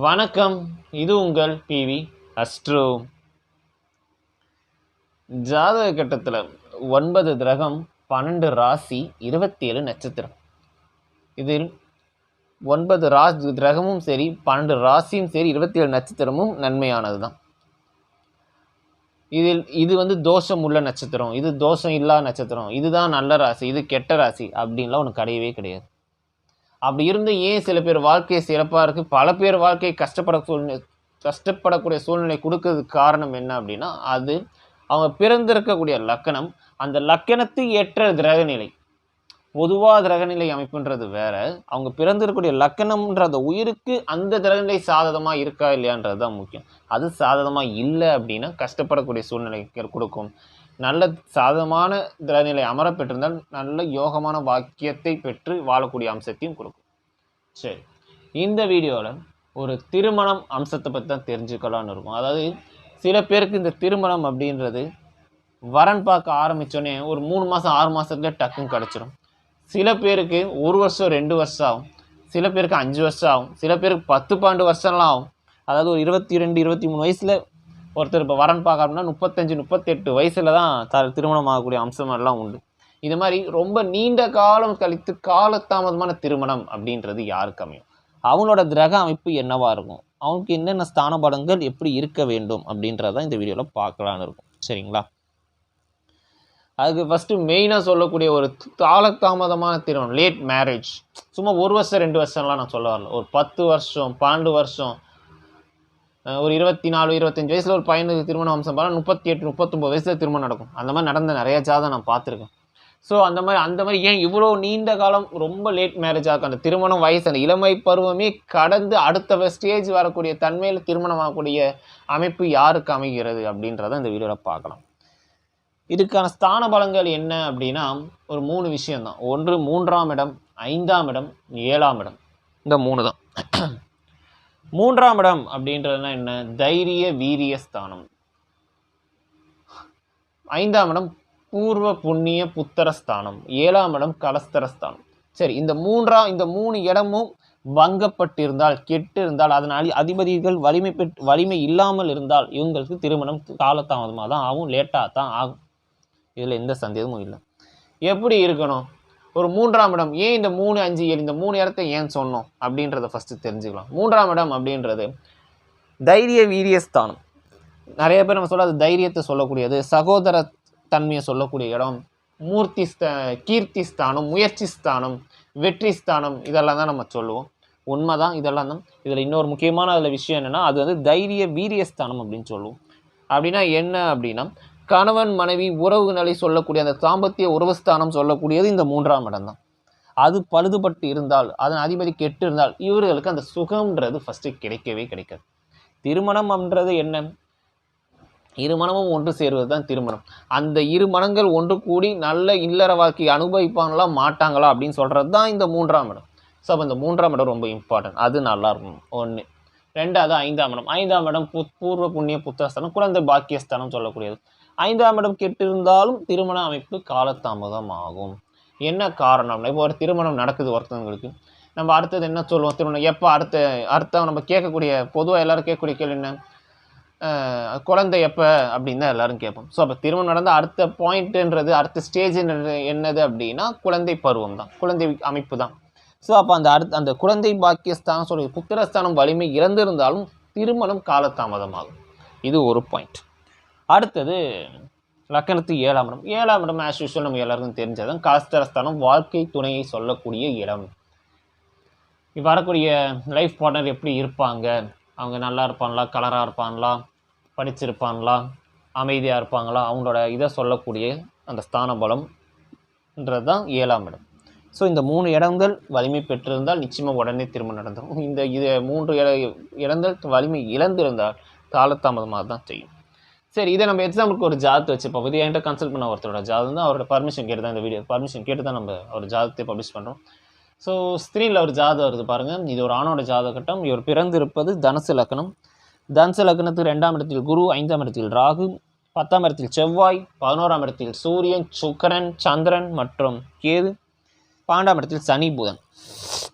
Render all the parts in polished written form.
வணக்கம், இது உங்கள் பிவி அஸ்ட்ரோ. ஜாதக கட்டத்தில் 9 கிரகம், 12 ராசி, 27 நட்சத்திரம். இதில் 9 கிரகமும் சரி, 12 ராசியும் சரி, 27 நட்சத்திரமும் நன்மையானது தான். இது தோஷம் உள்ள நட்சத்திரம், இது தோஷம் இல்லாத நட்சத்திரம், இதுதான் நல்ல ராசி, இது கெட்ட ராசி அப்படின்லாம் ஒன்று கிடையவே கிடையாது. அப்படி இருந்து ஏன் சில பேர் வாழ்க்கை சிறப்பாக இருக்குது, பல பேர் வாழ்க்கை கஷ்டப்படக்கூடிய சூழ்நிலை கொடுக்கறதுக்கு காரணம் என்ன அப்படின்னா, அது அவங்க பிறந்திருக்கக்கூடிய லக்கணம், அந்த லக்கணத்துக்கு ஏற்ற கிரகநிலை. பொதுவாக கிரகநிலை அமைப்புன்றது வேற, அவங்க பிறந்திருக்கக்கூடிய லக்கணம்ன்ற அந்த உயிருக்கு அந்த கிரகநிலை சாதகமாக இருக்கா இல்லையான்றது தான் முக்கியம். அது சாதகமாக இல்லை அப்படின்னா கஷ்டப்படக்கூடிய சூழ்நிலை கொடுக்கும். நல்ல சாதகமான கிரகநிலை அமரப்பெற்றிருந்தால் நல்ல யோகமான வாக்கியத்தை பெற்று வாழக்கூடிய அம்சத்தையும் கொடுக்கும். சரி, இந்த வீடியோவில் ஒரு திருமணம் அம்சத்தை பற்றி தான் தெரிஞ்சுக்கலான்னு இருக்கும். அதாவது சில பேருக்கு இந்த திருமணம் அப்படின்றது வரன் பார்க்க ஆரம்பித்தோடனே ஒரு 3 மாதம் 6 மாதத்துல டக்குன்னு கிடச்சிரும். சில பேருக்கு 1 வருஷம் 2 வருஷம் ஆகும், சில பேருக்கு 5 வருஷம் ஆகும், சில பேருக்கு 10-12 வருஷம்லாம் ஆகும். அதாவது ஒரு 22-23 வயசில் ஒருத்தர் இப்போ வரன் பார்க்கணும்னா 35-38 வயசில் தான் திருமணம் ஆகக்கூடிய அம்சமெல்லாம் உண்டு. இது மாதிரி ரொம்ப நீண்ட காலம் கழித்து காலதாமதமான திருமணம் அப்படின்றது யாருக்கு அமையும், அவனோட கிரக அமைப்பு என்னவா இருக்கும், அவனுக்கு என்னென்ன ஸ்தான பலங்கள் எப்படி இருக்க வேண்டும் அப்படின்றதான் இந்த வீடியோவில் பார்க்கலான்னு இருக்கும். சரிங்களா? அதுக்கு ஃபஸ்ட்டு மெயினாக சொல்லக்கூடிய ஒரு காலதாமதமான திருமணம், லேட் மேரேஜ், சும்மா 1 வருஷம் 2 வருஷம்லாம் நான் சொல்ல வரல. ஒரு 10 வருஷம் 12 வருஷம், ஒரு 24-25 வயசில் ஒரு பையனுக்கு திருமண அம்சம் பார்த்தா 38-39 வயசில் திருமணம் நடக்கும். அந்த மாதிரி நடந்த நிறைய ஜாதகம் நான் பார்த்துருக்கேன். ஸோ அந்த மாதிரி ஏன் இவ்வளோ நீண்ட காலம் ரொம்ப லேட் மேரேஜ் ஆகும், அந்த திருமணம் வயசு அந்த இளமை பருவமே கடந்து அடுத்த ஸ்டேஜ் வரக்கூடிய தன்மையில் திருமணம் ஆகக்கூடிய அமைப்பு யாருக்கு அமைகிறது அப்படின்றத இந்த வீடியோவில் பார்க்கலாம். இதுக்கான ஸ்தான பலங்கள் என்ன அப்படின்னா ஒரு 3 விஷயம்தான். ஒன்று 3ஆம் இடம், 5ஆம் இடம், 7ஆம் இடம். இந்த 3 தான். 3ஆம் இடம் அப்படின்றதுனா என்ன? தைரிய வீரிய ஸ்தானம். 5ஆம் இடம் பூர்வ புண்ணிய புத்தரஸ்தானம். 7ஆம் இடம் கலஸ்தரஸ்தானம். சரி, இந்த 3 இடமும் பங்கப்பட்டிருந்தால், கெட்டு இருந்தால், அதனால் அதிபதிகள் வலிமை இல்லாமல் இருந்தால் இவங்களுக்கு திருமணம் காலதாமதமாக தான் ஆகும், லேட்டாக தான் ஆகும். இதில் எந்த சந்தேகமும் இல்லை. எப்படி இருக்கணும்? ஒரு 3ஆம் இடம், ஏன் இந்த 3, 5, 7 இந்த 3 இடத்த ஏன் சொன்னோம் அப்படின்றத ஃபஸ்ட்டு தெரிஞ்சுக்கலாம். 3ஆம் இடம் அப்படின்றது தைரிய வீரியஸ்தானம். நிறைய பேர் நம்ம சொல்ல அது தைரியத்தை சொல்லக்கூடியது, சகோதர தன்மையை சொல்லக்கூடிய இடம், கீர்த்தி ஸ்தானம், முயற்சி ஸ்தானம், வெற்றி ஸ்தானம், இதெல்லாம் தான் நம்ம சொல்லுவோம். உண்மைதான், இதெல்லாம் தான். இதில் இன்னொரு முக்கியமான விஷயம் என்னென்னா, அது தைரிய வீரியஸ்தானம் அப்படின்னு சொல்லுவோம். அப்படின்னா என்ன அப்படின்னா, கணவன் மனைவி உறவுகளை சொல்லக்கூடிய அந்த தாம்பத்திய உறவுஸ்தானம் சொல்லக்கூடியது இந்த 3ஆம் இடம் தான். அது பழுதுபட்டு இருந்தால், அதன் அதிபதி கெட்டு இருந்தால் இவர்களுக்கு அந்த சுகம்ன்றது ஃபஸ்ட்டு கிடைக்கவே கிடைக்காது. திருமணம் அப்படின்றது என்ன? இருமணமும் ஒன்று சேருவது தான் திருமணம். அந்த 2 மனங்கள் ஒன்று கூடி நல்ல இல்லற வாழ்க்கையை அனுபவிப்பாங்களா மாட்டாங்களா அப்படின்னு சொல்கிறது தான் இந்த 3ஆம் இடம். ஸோ அப்போ இந்த 3ஆம் இடம் ரொம்ப இம்பார்ட்டன்ட், அது நல்லா இருக்கும். 1. 2வது 5ஆம் இடம். 5ஆம் இடம் பூர்வ புண்ணிய புத்திரஸ்தானம், குழந்தை பாக்கியஸ்தானம் சொல்லக்கூடியது. 5ஆம் இடம் கெட்டு இருந்தாலும் திருமண அமைப்பு காலதாமதம் ஆகும். என்ன காரணம்னா, இப்போ ஒரு திருமணம் நடக்குது ஒருத்தவங்களுக்கு, நம்ம அடுத்தது என்ன சொல்லுவோம்? திருமணம் எப்போ? அடுத்த நம்ம கேட்கக்கூடிய பொதுவாக எல்லோரும் கேட்கக்கூடிய கேள்வி என்ன? குழந்தை எப்போ அப்படின்னு தான் எல்லோரும் கேட்போம். ஸோ அப்போ திருமணம் நடந்த அடுத்த பாயிண்ட்டுன்றது, அடுத்த ஸ்டேஜ்ன்றது என்னது அப்படின்னா குழந்தை பருவம் தான், குழந்தை அமைப்பு தான். ஸோ அப்போ அந்த குழந்தை பாக்கியஸ்தானம் சொல்லி புத்திரஸ்தானம் வலிமை இறந்திருந்தாலும் திருமணம் காலதாமதமாகும். இது ஒரு பாயிண்ட். அடுத்தது லக்கணத்துக்கு 7ஆம் இடம். 7ஆம் இடம் ஆஸ் யூஷுவல் நம்ம எல்லாருக்கும் தெரிஞ்சதான் கலஸ்தரஸ்தானம், வாழ்க்கை துணையை சொல்லக்கூடிய இடம். வரக்கூடிய லைஃப் பார்ட்னர் எப்படி இருப்பாங்க, அவங்க நல்லா இருப்பாங்களா, கலராக இருப்பாங்களா, படிச்சிருப்பாங்களா, அமைதியாக இருப்பாங்களா, அவங்களோட இதை சொல்லக்கூடிய அந்த ஸ்தான பலம்ன்றது தான் 7ஆம் இடம். ஸோ இந்த 3 இடங்கள் வலிமை பெற்றிருந்தால் நிச்சயமாக உடனே திருமணம் நடந்துடும். இந்த 3 இடங்கள் வலிமை இழந்திருந்தால் காலதாமதமாக தான் செய்யும். சரி, இதை நம்ம எக்ஸாம்பிளுக்கு ஒரு ஜாதத்தை வச்சுப்போம். இது என்கிட்ட கன்சல்ட் பண்ண ஒருத்தரோட ஜாதகம் தான், அவரோட பர்மிஷன் கேட்டு தான் இந்த வீடியோ பர்மிஷன் கேட்டு தான் நம்ம ஒரு ஜாதகத்தை பப்ளிஷ் பண்ணுறோம். ஸோ ஸ்க்ரீனில் ஒரு ஜாதகம் வருது பாருங்கள். இது ஒரு ஆணோட ஜாதகட்டம். இவர் பிறந்திருப்பது தனுசு லக்னம். தனுசு லக்னத்துக்கு 2ஆம் இடத்தில் குரு, 5ஆம் இடத்தில் ராகு, 10ஆம் இடத்தில் செவ்வாய், 11ஆம் இடத்தில் சூரியன், சுக்கிரன், சந்திரன் மற்றும் கேது, 12ஆம் இடத்தில் சனி புதன்.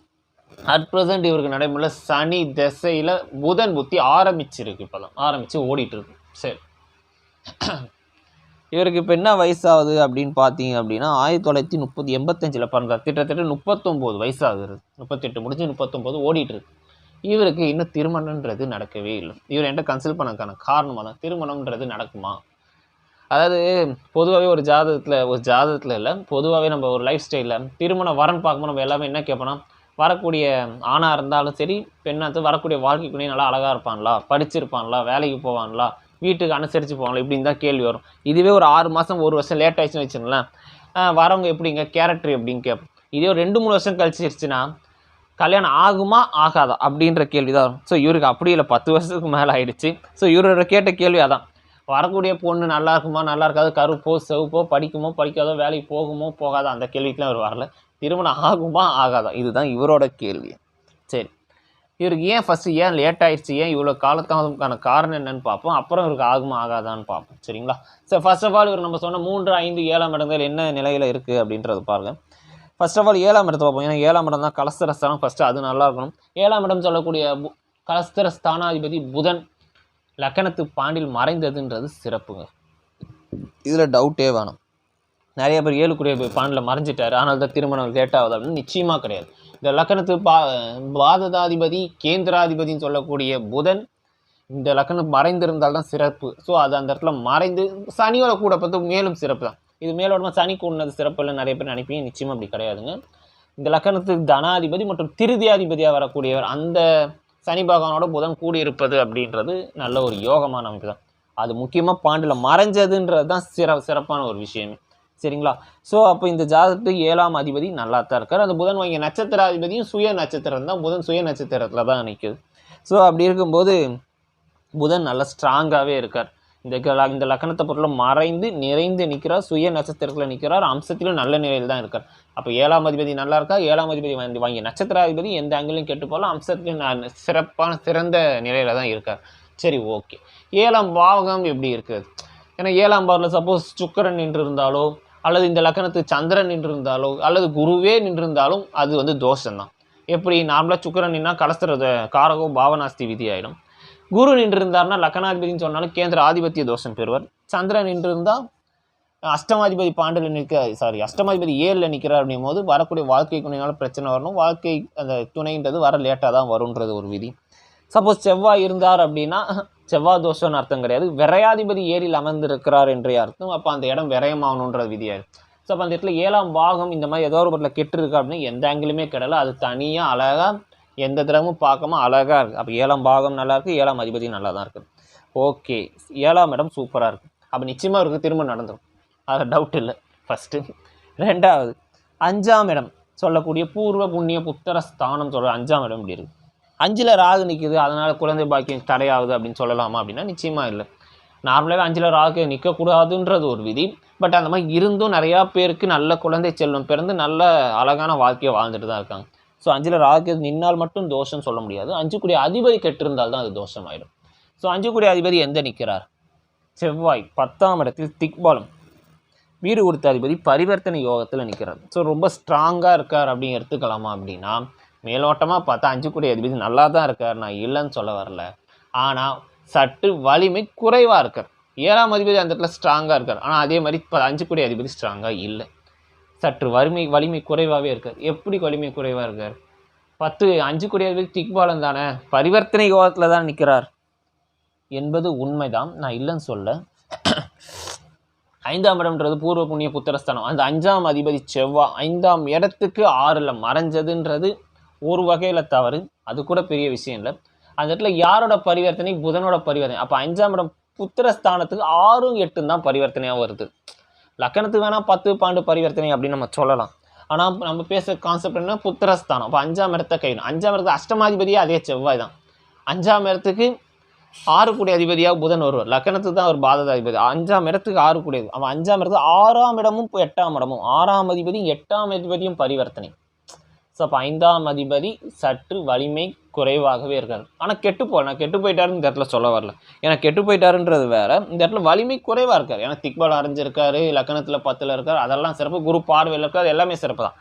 அட் ப்ரெசென்ட் இவருக்கு நடைமுறையில் சனி திசையில் புதன் புத்தி ஆரம்பிச்சிருக்கு, இப்போ தான் ஆரம்பித்து ஓடிட்டு இருக்கு. சரி, இவருக்கு இப்போ என்ன வயசாகுது அப்படின்னு பார்த்தீங்க அப்படின்னா 1985 பிறந்தார். கிட்டத்தட்ட 39 வயசாகுது. 38 முடிஞ்சு 39 ஓடிட்டு இருக்கு. இவருக்கு இன்னும் திருமணம்ன்றது நடக்கவே இல்லை. இவர் என்கிட்ட கன்சல்ட் பண்ணக்கான காரணமாக தான் திருமணம்ன்றது நடக்குமா, அதாவது பொதுவாகவே ஒரு ஜாதகத்தில் இல்லை, பொதுவாகவே நம்ம ஒரு லைஃப் ஸ்டைலில் திருமணம் வரன்னு பார்க்கும்போது நம்ம எல்லாமே என்ன கேட்போம்னா, வரக்கூடிய ஆணாக இருந்தாலும் சரி பெண்ணாக வரக்கூடிய வாழ்க்கைக்குள்ளேயே நல்லா அழகாக இருப்பாங்களா, படிச்சிருப்பாங்களா, வேலைக்கு போவாங்களா, வீட்டுக்கு அனுசரித்து போவாங்களா, இப்படின்னு தான் கேள்வி வரும். இதுவே ஒரு 6 மாதம் 1 வருஷம் லேட் ஆயிடுச்சுன்னு வச்சுங்களேன், வரவங்க எப்படிங்க கேரக்டர் எப்படின்னு கேட்போம். இதே ஒரு 2-3 வருஷம் கழிச்சிருச்சுன்னா கல்யாணம் ஆகுமா ஆகாதா அப்படின்ற கேள்வி தான் வரும். ஸோ இவருக்கு அப்படி இல்லை, 10 வருஷத்துக்கு மேலே ஆயிடுச்சு. ஸோ இவரோட கேட்ட கேள்வி அதான், வரக்கூடிய பொண்ணு நல்லா இருக்குமா நல்லா இருக்காது, கருப்போ செவப்போ, படிக்குமோ படிக்காதோ, வேலைக்கு போகுமோ போகாதோ, அந்த கேள்விக்கெலாம் அவர் வரல. திருமணம் ஆகுமா ஆகாதா, இதுதான் இவரோட கேள்வி. சரி, இவருக்கு ஏன் லேட் ஆயிடுச்சு, ஏன் இவ்வளோ காலத்தாமதம்கான காரணம் என்னன்னு பார்ப்போம். அப்புறம் இவருக்கு ஆகுமா ஆகாதான்னு பார்ப்போம். சரிங்களா? ஸோ ஃபர்ஸ்ட் ஆஃப் ஆல் இவர் நம்ம சொன்ன 3, 5, 7ஆம் இடங்கள் என்ன நிலையில் இருக்குது அப்படின்றது பாருங்கள். ஃபர்ஸ்ட் ஆஃப் ஆல் 7ஆம் இடத்தை பார்ப்போம். ஏன்னா 7ஆம் இடம் தான் கலஸ்தரஸ்தானம். ஃபஸ்ட்டு அது நல்லா இருக்கணும். 7ஆம் இடம் சொல்லக்கூடிய கலஸ்தரஸ்தானாதிபதி புதன் லக்கணத்து பாண்டில் மறைந்ததுன்றது சிறப்புங்க. இதில் டவுட்டே வேணும். நிறைய பேர் 7 பாண்டில் மறைஞ்சிட்டாரு, ஆனால் தான் திருமணம் லேட் ஆகுது அப்படின்னு நிச்சயமாக கிடையாது. இந்த லக்கணத்து பாததாதிபதி கேந்திராதிபதினு சொல்லக்கூடிய புதன் இந்த லக்கணம் மறைந்திருந்தால் தான் சிறப்பு. ஸோ அது அந்த இடத்துல மறைந்து சனியோட கூட பார்த்து மேலும் சிறப்பு தான். இது மேலோடமா சனி கூடனது சிறப்பு இல்லை நிறைய பேர் நினைப்பீங்க, நிச்சயமாக அப்படி கிடையாதுங்க. இந்த லக்கணத்துக்கு தனாதிபதி மற்றும் திருதியாதிபதியாக வரக்கூடியவர் அந்த சனி பகவானோட புதன் கூடியிருப்பது அப்படின்றது நல்ல ஒரு யோகமான அமைப்பு தான். அது முக்கியமாக பாண்டில் மறைஞ்சதுன்றது தான் சிறப்பான ஒரு விஷயமே. சரிங்களா? ஸோ அப்போ இந்த ஜாதகத்துக்கு 7ஆம் அதிபதி நல்லா தான் இருக்கார். அந்த புதன் வாங்கிய நட்சத்திராதிபதியும் சுய நட்சத்திரம் தான். புதன் சுய நட்சத்திரத்தில் தான் நிற்குது. ஸோ அப்படி இருக்கும்போது புதன் நல்லா ஸ்ட்ராங்காகவே இருக்கார். இந்த லக்கணத்தை பொருளை மறைந்து நிறைந்து நிற்கிறார், சுய நட்சத்திரத்தில் நிற்கிறார், அம்சத்திலும் நல்ல நிலையில் தான் இருக்கார். அப்போ 7ஆம் அதிபதி நல்லா இருக்கா, 7ஆம் அதிபதி வாங்கிய நட்சத்திராதிபதி எந்த ஆங்கிலும் கெட்டு போகலாம், அம்சத்திலும் சிறந்த நிலையில் தான் இருக்கார். சரி, ஓகே. 7ஆம் பாவகம் எப்படி இருக்குது? ஏன்னா 7ஆம் பாவத்தில் சப்போஸ் சுக்கிரன் நின்று இருந்தாலோ அல்லது இந்த லக்கணத்துக்கு சந்திரன் நின்று இருந்தாலோ அல்லது குருவே நின்றிருந்தாலும் அது தோஷம்தான். எப்படி நார்மலாக சுக்கிரன் நின்னா கலஸ்தர காரகோ பாவனாஸ்தி விதி ஆகிடும். குரு நின்றிருந்தார்னா லக்கணாதிபதினு சொன்னாலும் கேந்திர ஆதிபத்திய தோஷம் பெறுவார். சந்திரன் நின்றிருந்தால் அஷ்டமாதிபதி அஷ்டமாதிபதி 7ல் நிற்கிறார் அப்படிங்கும் போது வரக்கூடிய வாழ்க்கை துணையினால பிரச்சனை வரணும். வாழ்க்கை அந்த துணைன்றது வர லேட்டாக தான் வரும்ன்றது ஒரு விதி. சப்போஸ் செவ்வாய் இருந்தார் அப்படின்னா செவ்வாய் தோஷம்னு அர்த்தம் கிடையாது, விரையாதிபதி 7ல் அமர்ந்திருக்கிறார் என்றே அர்த்தம். அப்போ அந்த இடம் விரயமாகணுன்ற விதியாயிடும். ஸோ அப்போ அந்த இடத்துல 7ஆம் பாகம் இந்த மாதிரி ஏதோ ஒரு பட்டில் கெட்டு இருக்கா அப்படின்னா எந்த ஆங்கிலுமே கிடையாது, அது தனியாக அழகாக எந்த தினமும் பார்க்காம அழகாக இருக்குது. அப்போ 7ஆம் பாகம் நல்லா இருக்குது, 7ஆம் அதிபதி நல்லா தான் இருக்குது. ஓகே, 7ஆம் இடம் சூப்பராக இருக்குது. அப்போ நிச்சயமாக இருக்குது திரும்ப நடந்துடும், அதில் டவுட் இல்லை. ஃபஸ்ட்டு. 2வது 5ஆம் இடம் சொல்லக்கூடிய பூர்வ புண்ணிய புத்திர ஸ்தானம் சொல்கிற 5ஆம் இடம் இப்படி இருக்குது. 5ல் ராகு நிற்குது, அதனால் குழந்தை பாக்கியம் தடையாகுது அப்படின்னு சொல்லலாமா அப்படின்னா நிச்சயமாக இல்லை. நார்மலாகவே 5ல் ராகு நிற்கக்கூடாதுன்றது ஒரு விதி. பட் அந்த மாதிரி இருந்தும் நிறையா பேருக்கு நல்ல குழந்தை செல்வம் பிறந்து நல்ல அழகான வாழ்க்கையை வாழ்ந்துட்டு தான் இருக்காங்க. ஸோ 5ல் ராகு நின்னால் மட்டும் தோஷம் சொல்ல முடியாது, 5 அதிபதி கெட்டிருந்தால் தான் அது தோஷம் ஆகிடும். ஸோ 5 அதிபதி எந்த நிற்கிறார்? செவ்வாய் 10ஆம் இடத்தில் திக்பாலம் வீடு கொடுத்த அதிபதி பரிவர்த்தனை யோகத்தில் நிற்கிறார். ஸோ ரொம்ப ஸ்ட்ராங்காக இருக்கார் அப்படின்னு எடுத்துக்கலாமா அப்படின்னா மேலோட்டமாக பார்த்தா 5 அதிபதி நல்லா தான் இருக்கார், நான் இல்லைன்னு சொல்ல வரல. ஆனால் சற்று வலிமை குறைவாக இருக்கார். 7ஆம் அதிபதி அந்த இடத்துல ஸ்ட்ராங்காக இருக்கார், ஆனால் அதே மாதிரி 5 அதிபதி ஸ்ட்ராங்காக இல்லை, சற்று வலிமை குறைவாகவே இருக்கார். எப்படி வலிமை குறைவாக இருக்கார்? 5 அதிபதி திக்பாலம் தானே, பரிவர்த்தனை யோகத்தில் தான் நிற்கிறார் என்பது உண்மைதான், நான் இல்லைன்னு சொல்ல. 5ஆம் இடம்ன்றது பூர்வ புண்ணிய புத்திரஸ்தானம். அந்த 5ஆம் அதிபதி செவ்வாய் 5ஆம் இடத்துக்கு 6ல் மறைஞ்சதுன்றது ஒரு வகையில் தவறு, அது கூட பெரிய விஷயம் இல்லை. அந்த இடத்துல யாரோட பரிவர்த்தனை? புதனோட பரிவர்த்தனை. அப்போ 5ஆம் இடம் புத்திரஸ்தானத்துக்கு 6, 8 தான் பரிவர்த்தனையாக வருது. லக்கணத்துக்கு வேணால் 10, 12 பரிவர்த்தனை அப்படின்னு நம்ம சொல்லலாம். ஆனால் நம்ம பேசுகிற கான்செப்ட் என்ன? புத்திரஸ்தானம். அப்போ 5ஆம் இடத்தை கையணும். 5ஆம் இடத்துக்கு அஷ்டமாதிபதியே அதே செவ்வாய் தான். 5ஆம் இடத்துக்கு 6 அதிபதியாக புதன் வருவார். லக்கணத்துக்கு தான் ஒரு பாதகாதிபதி. 5ஆம் இடத்துக்கு 6 அவன் 5ஆம் இடத்துக்கு 6ஆம் இடமும் 8ஆம் இடமும் 6ஆம் அதிபதியும் 8ஆம் அதிபதியும் பரிவர்த்தனை. ஸோ அப்போ 5ஆம் அதிபதி சற்று வலிமை குறைவாகவே இருக்காரு. ஆனால் நான் கெட்டு போயிட்டாருன்னு இந்த இடத்துல சொல்ல வரல. ஏன்னா கெட்டு போயிட்டாருன்றது வேற, இந்த இடத்துல வலிமை குறைவாக இருக்கார். ஏன்னா திக்பால் அரைஞ்சிருக்காரு, லக்கணத்தில் 10ல் இருக்கார், அதெல்லாம் சிறப்பு. குரு பார்வையில் இருக்கார், எல்லாமே சிறப்பு தான்.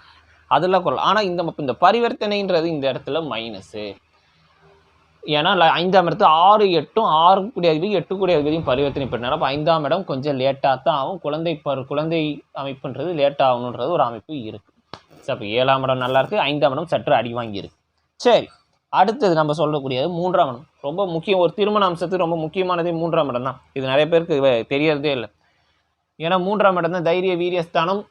அதெல்லாம் கொள்ளலாம். ஆனால் இந்த பரிவர்த்தனைன்றது இந்த இடத்துல மைனஸு. ஏன்னா 5ஆம் இடத்து 6 8ம் 6 கூடிய அதிபதி 8 கூடிய அதிபதியும் பரிவர்த்தனை பண்ணாலும் அப்போ 5ஆம் இடம் கொஞ்சம் லேட்டாக தான் ஆகும். குழந்தை அமைப்புன்றது லேட்டாக ஆகணுன்றது ஒரு அமைப்பு இருக்குது. சரி, அப்போ 7ஆம் இடம் நல்லா இருக்குது, 5ஆம் இடம் சற்று அடி வாங்கியிருக்கு. சரி, அடுத்தது நம்ம சொல்லக்கூடியது 3ஆம் இடம். ரொம்ப முக்கியம், ஒரு திருமண அம்சத்துக்கு ரொம்ப முக்கியமானதே 3ஆம் இடம் தான். இது நிறைய பேருக்கு தெரியறதே இல்லை. ஏன்னா 3ஆம் இடம் தான் தைரிய வீரியஸ்தானம்,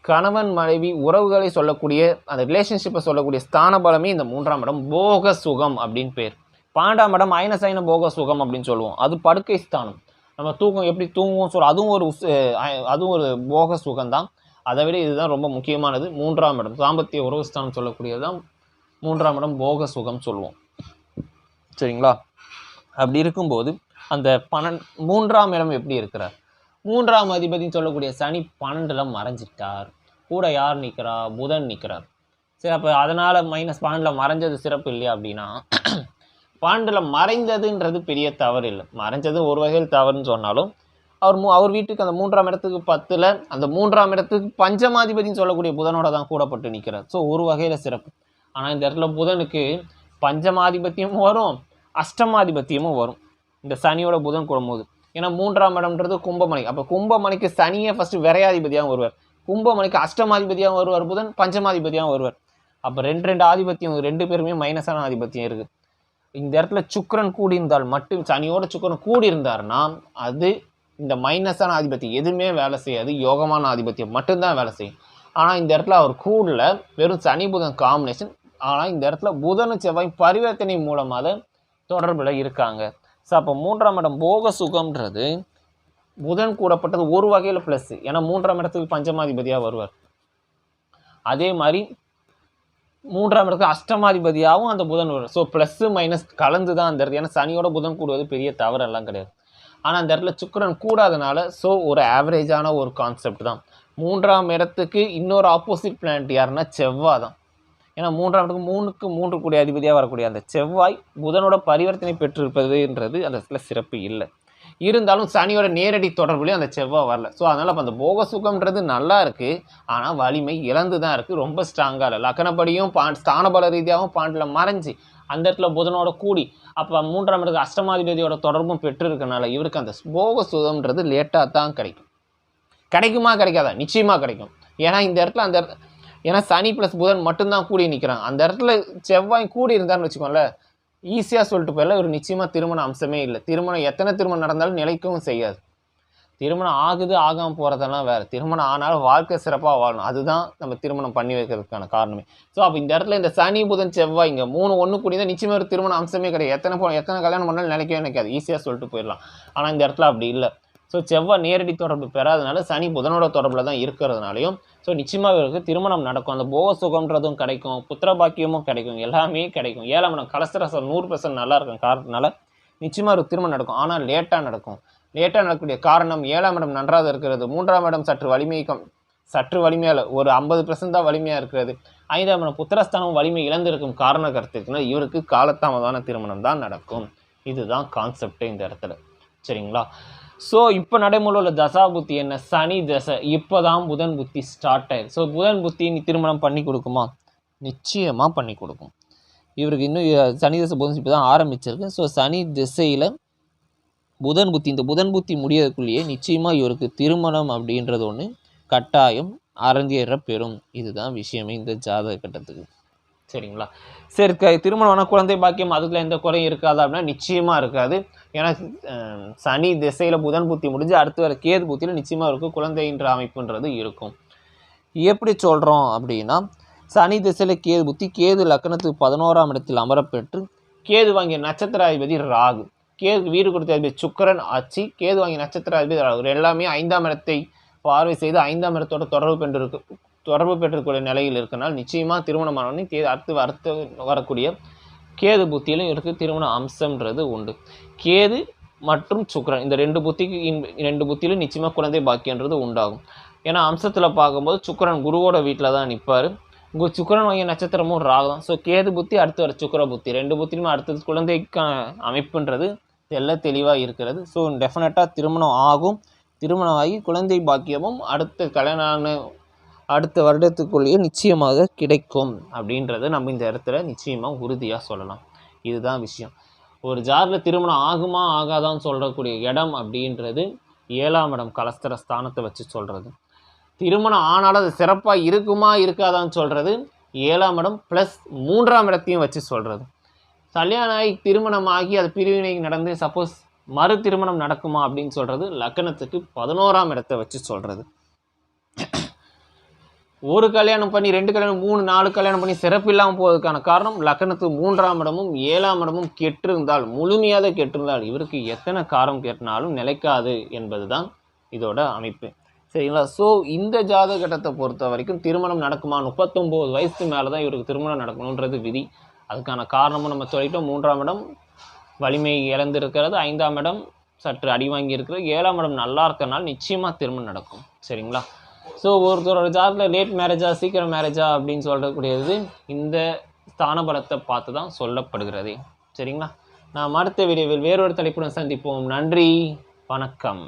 கணவன் மனைவி உறவுகளை சொல்லக்கூடிய அந்த ரிலேஷன்ஷிப்பை சொல்லக்கூடிய ஸ்தான பலமே இந்த 3ஆம் இடம். போக சுகம் அப்படின்னு பேர். 12ஆம் இடம் அயன போக சுகம் அப்படின்னு சொல்லுவோம். அது படுக்கை ஸ்தானம். நம்ம தூக்கம் எப்படி தூங்குவோம் சொல்ல, அதுவும் ஒரு போக சுகம் தான். அதை விட இதுதான் ரொம்ப முக்கியமானது. 3ஆம் இடம் தாம்பத்திய உறவு ஸ்தானம் சொல்லக்கூடியது தான் 3ஆம் இடம் போக சுகம் சொல்லுவோம். சரிங்களா? அப்படி இருக்கும்போது அந்த 3ஆம் இடம் எப்படி இருக்கிறார்? 3ஆம் அதிபதினு சொல்லக்கூடிய சனி 12ல் மறைஞ்சிட்டார். கூட யார் நிற்கிறா? புதன் நிற்கிறார். சரி, அப்போ அதனால் -12ல் மறைஞ்சது சிறப்பு இல்லையா அப்படின்னா, 12ல் மறைந்ததுன்றது பெரிய தவறு இல்லை. மறைஞ்சது ஒரு வகையில் தவறுன்னு சொன்னாலும் அவர் வீட்டுக்கு அந்த 3ஆம் இடத்துக்கு 10ல் அந்த 3ஆம் இடத்துக்கு பஞ்சமாதிபதினு சொல்லக்கூடிய புதனோட தான் கூடப்பட்டு நிற்கிறார். ஸோ ஒரு வகையில் சிறப்பு. ஆனால் இந்த இடத்துல புதனுக்கு பஞ்சமாதிபத்தியமும் வரும், அஷ்டமாதிபத்தியமும் வரும் இந்த சனியோட புதன் கூடும்போது. ஏன்னா 3ஆம் இடம்ன்றது கும்பமனை. அப்போ கும்பமனைக்கு சனியே ஃபஸ்ட்டு விரையாதிபதியாகவும் வருவார், கும்பமனைக்கு அஷ்டமாதிபதியாகவும் வருவார் புதன், பஞ்சமாதிபதியாகவும் வருவார். அப்போ ரெண்டு ஆதிபத்தியம், 2 பேருமே மைனஸான ஆதிபத்தியம் இருக்குது. இந்த இடத்துல சுக்கிரன் கூடியிருந்தால் மட்டும், சனியோட சுக்கிரன் கூடியிருந்தாருன்னா அது இந்த மைனஸான ஆதிபத்தியம் எதுவுமே வேலை செய்யாது, யோகமான ஆதிபத்தியம் மட்டும்தான் வேலை செய்யும். ஆனால் இந்த இடத்துல அவர் கூடல வெறும் சனி புதன் காம்பினேஷன். ஆனால் இந்த இடத்துல புதனும் செவ்வாய் பரிவர்த்தனை மூலமாக தொடர்பில் இருக்காங்க. ஸோ அப்போ 3ஆம் இடம் போக சுகம்ன்றது புதன் கூடப்பட்டது ஒரு வகையில் ப்ளஸ். ஏன்னா 3ஆம் இடத்துக்கு பஞ்சமாதிபதியாக வருவார். அதே மாதிரி 3ஆம் இடத்துக்கு அஷ்டமாதிபதியாகவும் அந்த புதன் வரும். ஸோ ப்ளஸ் மைனஸ் கலந்து தான் அந்த இடத்துல. ஏன்னா சனியோட புதன் கூடுவது பெரிய தவறெல்லாம் கிடையாது. ஆனால் அந்த இடத்துல சுக்கிரன் கூடாதனால ஸோ ஒரு ஆவரேஜான ஒரு கான்செப்ட் தான். 3ஆம் இடத்துக்கு இன்னொரு ஆப்போசிட் பிளானட் யாருன்னா செவ்வாய் தான். ஏன்னா 3ஆம் இடத்துக்கு 3க்கு 3 கூடிய அதிபதியாக வரக்கூடிய அந்த செவ்வாய் புதனோட பரிவர்த்தனை பெற்றிருப்பதுன்றது அந்த இடத்துல சிறப்பு இல்லை. இருந்தாலும் சனியோட நேரடி தொடர்புலையும் அந்த செவ்வாய் வரல. ஸோ அதனால் அப்போ அந்த போக சுகம்ன்றது நல்லா இருக்குது, ஆனால் வலிமை இழந்து தான் இருக்குது, ரொம்ப ஸ்ட்ராங்காக இல்லை. லக்கணப்படியும் ஸ்தானபல ரீதியாகவும் 12ல் மறைஞ்சி அந்த இடத்துல புதனோட கூடி அப்போ 3ஆம் இடத்துக்கு அஷ்டமாதிபதியோட தொடர்பும் பெற்றிருக்கனால இவருக்கு அந்த போக சுகம்ன்றது லேட்டாக தான் கிடைக்கும். கிடைக்குமா கிடைக்காதா? நிச்சயமாக கிடைக்கும். ஏன்னா இந்த இடத்துல ஏன்னா சனி ப்ளஸ் புதன் மட்டும்தான் கூடி நிற்கிறாங்க. அந்த இடத்துல செவ்வாய் கூடி இருந்தான்னு வச்சுக்கோங்கள, ஈஸியாக சொல்லிட்டு போயிடல, ஒரு நிச்சயமாக திருமண அம்சமே இல்லை. எத்தனை திருமணம் நடந்தாலும் நிலைக்கவும் செய்யாது. திருமணம் ஆகுது ஆகாமல் போகிறதெல்லாம் வேறு, திருமணம் ஆனாலும் வாழ்க்கை சிறப்பாக வாழணும். அதுதான் நம்ம திருமணம் பண்ணி வைக்கிறதுக்கான காரணமே. ஸோ அப்போ இந்த இடத்துல இந்த சனி புதன் செவ்வாய் இங்கே 3 ஒன்று கூடி தான் நிச்சயமாக ஒரு திருமண அம்சமே கிடையாது. எத்தனை கல்யாணம் பண்ணாலும் நினைக்கவே நினைக்காது, ஈஸியாக சொல்லிட்டு போயிடலாம். ஆனால் இந்த இடத்துல அப்படி இல்லை. ஸோ செவ்வாய் நேரடி தொடர்பு பெறாதனால சனி புதனோட தொடர்பில் தான் இருக்கிறதுனாலையும் ஸோ நிச்சயமாக இவருக்கு திருமணம் நடக்கும். அந்த போக சுகம்ன்றதும் கிடைக்கும், புத்திர பாக்கியமும் கிடைக்கும், எல்லாமே கிடைக்கும். 7ஆம் இடம் கலஸ்தரசம் 100% நல்லா இருக்கும் காரணத்தினால நிச்சயமாக ஒரு திருமணம் நடக்கும். ஆனால் லேட்டாக நடக்கும். லேட்டாக நடக்கக்கூடிய காரணம் 7ஆம் இடம் நன்றாக இருக்கிறது, 3ஆம் இடம் சற்று வலிமையாக ஒரு 50% தான் வலிமையாக இருக்கிறது, 5ஆம் இடம் புத்திரஸ்தானம் வலிமை இழந்திருக்கும் காரண கருத்துக்குன்னா இவருக்கு காலதாமதான திருமணம் தான் நடக்கும். இதுதான் கான்செப்டே இந்த இடத்துல. சரிங்களா? ஸோ இப்போ நடைமுறையில் உள்ள தசா புத்தி என்ன? சனி தசை. இப்போ தான் புதன் புத்தி ஸ்டார்ட் ஆயிடுது. ஸோ புதன் புத்தி நீ திருமணம் பண்ணி கொடுக்குமா? நிச்சயமாக பண்ணி கொடுக்கும். இவருக்கு இன்னும் சனி தசை புதன் இப்போ தான் ஆரம்பிச்சிருக்கு. ஸோ சனி திசையில் புதன் புத்தி, இந்த புதன் புத்தி முடியறதுக்குள்ளேயே நிச்சயமாக இவருக்கு திருமணம் அப்படின்றது ஒன்று கட்டாயம் அரங்கேற பெறும். இதுதான் விஷயமே இந்த ஜாதக கட்டத்துக்கு. சரிங்களா? சரி, திருமணம் ஆனால் குழந்தை பாக்கியம் அதுக்குள்ள எந்த குறையும் இருக்காது அப்படின்னா நிச்சயமாக இருக்காது. ஏன்னா சனி திசையில் புதன் புத்தி முடிஞ்சு அடுத்து வர கேது புத்தியில் நிச்சயமாக இருக்கும் குழந்தைன்ற அமைப்புன்றது இருக்கும். எப்படி சொல்கிறோம் அப்படின்னா, சனி திசையில் கேது புத்தி, கேது லக்னத்துக்கு 11ஆம் இடத்தில் அமரப்பெற்று கேது வாங்கிய நட்சத்திராதிபதி ராகு, கேது வீடு கொடுத்த அதிபதி சுக்கிரன் ஆட்சி, கேது வாங்கிய நட்சத்திராதிபதி ராகு எல்லாமே 5ஆம் இடத்தை பார்வை செய்து 5ஆம் இடத்தோட தொடர்பு பெற்றக்கூடிய நிலையில் இருக்கனால் நிச்சயமாக திருமணமானவனே அடுத்து வரக்கூடிய கேது புத்தியிலும் இவருக்கு திருமண அம்சம்ன்றது உண்டு. கேது மற்றும் சுக்கிரன் இந்த 2 புத்தியிலும் நிச்சயமாக குழந்தை பாக்கியன்றது உண்டாகும். ஏன்னா அம்சத்தில் பார்க்கும்போது சுக்கிரன் குருவோட வீட்டில் தான் நிற்பார். சுக்கிரன் வாங்கிய நட்சத்திரமும் ராகு தான். ஸோ கேது புத்தி அடுத்து வர சுக்கிர புத்தி 2 புத்திலுமே அடுத்தது குழந்தைக்கான அமைப்புன்றது தெளிவாக இருக்கிறது. ஸோ டெஃபினட்டாக திருமணம் ஆகும். திருமணம் ஆகி குழந்தை பாக்கியமும் அடுத்த கல்யாணம் அடுத்த வருடத்துக்குள்ளேயே நிச்சயமாக கிடைக்கும் அப்படின்றத நம்ம இந்த இடத்துல நிச்சயமாக உறுதியாக சொல்லலாம். இதுதான் விஷயம். ஒரு ஜாதகத்தில் திருமணம் ஆகுமா ஆகாதான்னு சொல்லக்கூடிய இடம் அப்படின்றது 7ஆம் இடம் கலஸ்தர ஸ்தானத்தை வச்சு சொல்கிறது. திருமணம் ஆனாலும் அது சிறப்பாக இருக்குமா இருக்காதான்னு சொல்கிறது 7ஆம் இடம் ப்ளஸ் 3ஆம் இடத்தையும் வச்சு சொல்கிறது. கல்யாணம் ஆகி திருமணம் ஆகி அது பிரிவினை நடந்து சப்போஸ் மறு திருமணம் நடக்குமா அப்படின்னு சொல்கிறது லக்னத்துக்கு 11ஆம் இடத்தை வச்சு சொல்கிறது. ஒரு கல்யாணம் பண்ணி 2 கல்யாணம் 3 4 கல்யாணம் பண்ணி சிறப்பு இல்லாமல் போவதற்கான காரணம் லக்னத்துக்கு 3ஆம் இடமும் 7ஆம் இடமும் கெட்டிருந்தால், முழுமையாக கெட்டிருந்தால் இவருக்கு எத்தனை காரம் கெட்டினாலும் நிலைக்காது என்பது தான் இதோட அமைப்பு. சரிங்களா? ஸோ இந்த ஜாதகத்தை பொறுத்த வரைக்கும் திருமணம் நடக்குமா, 39 வயசுக்கு மேலே தான் இவருக்கு திருமணம் நடக்கணுன்றது விதி. அதுக்கான காரணமும் நம்ம சொல்லிட்டோம். 3ஆம் இடம் வலிமை இழந்திருக்கிறது, 5ஆம் இடம் சற்று அடி வாங்கி இருக்கிறது, 7ஆம் இடம் நல்லா இருக்கிறனால நிச்சயமாக திருமணம் நடக்கும். சரிங்களா? ஸோ ஒருத்தரோட ஜாதகத்தில் லேட் மேரேஜா சீக்கிரம் மேரேஜா அப்படின்னு சொல்லக்கூடியது இந்த ஸ்தான பலத்தை பார்த்து தான் சொல்லப்படுகிறது. சரிங்களா? நாம் அடுத்த வீடியோவில் வேறொரு தலைப்புடன் சந்திப்போம். நன்றி, வணக்கம்.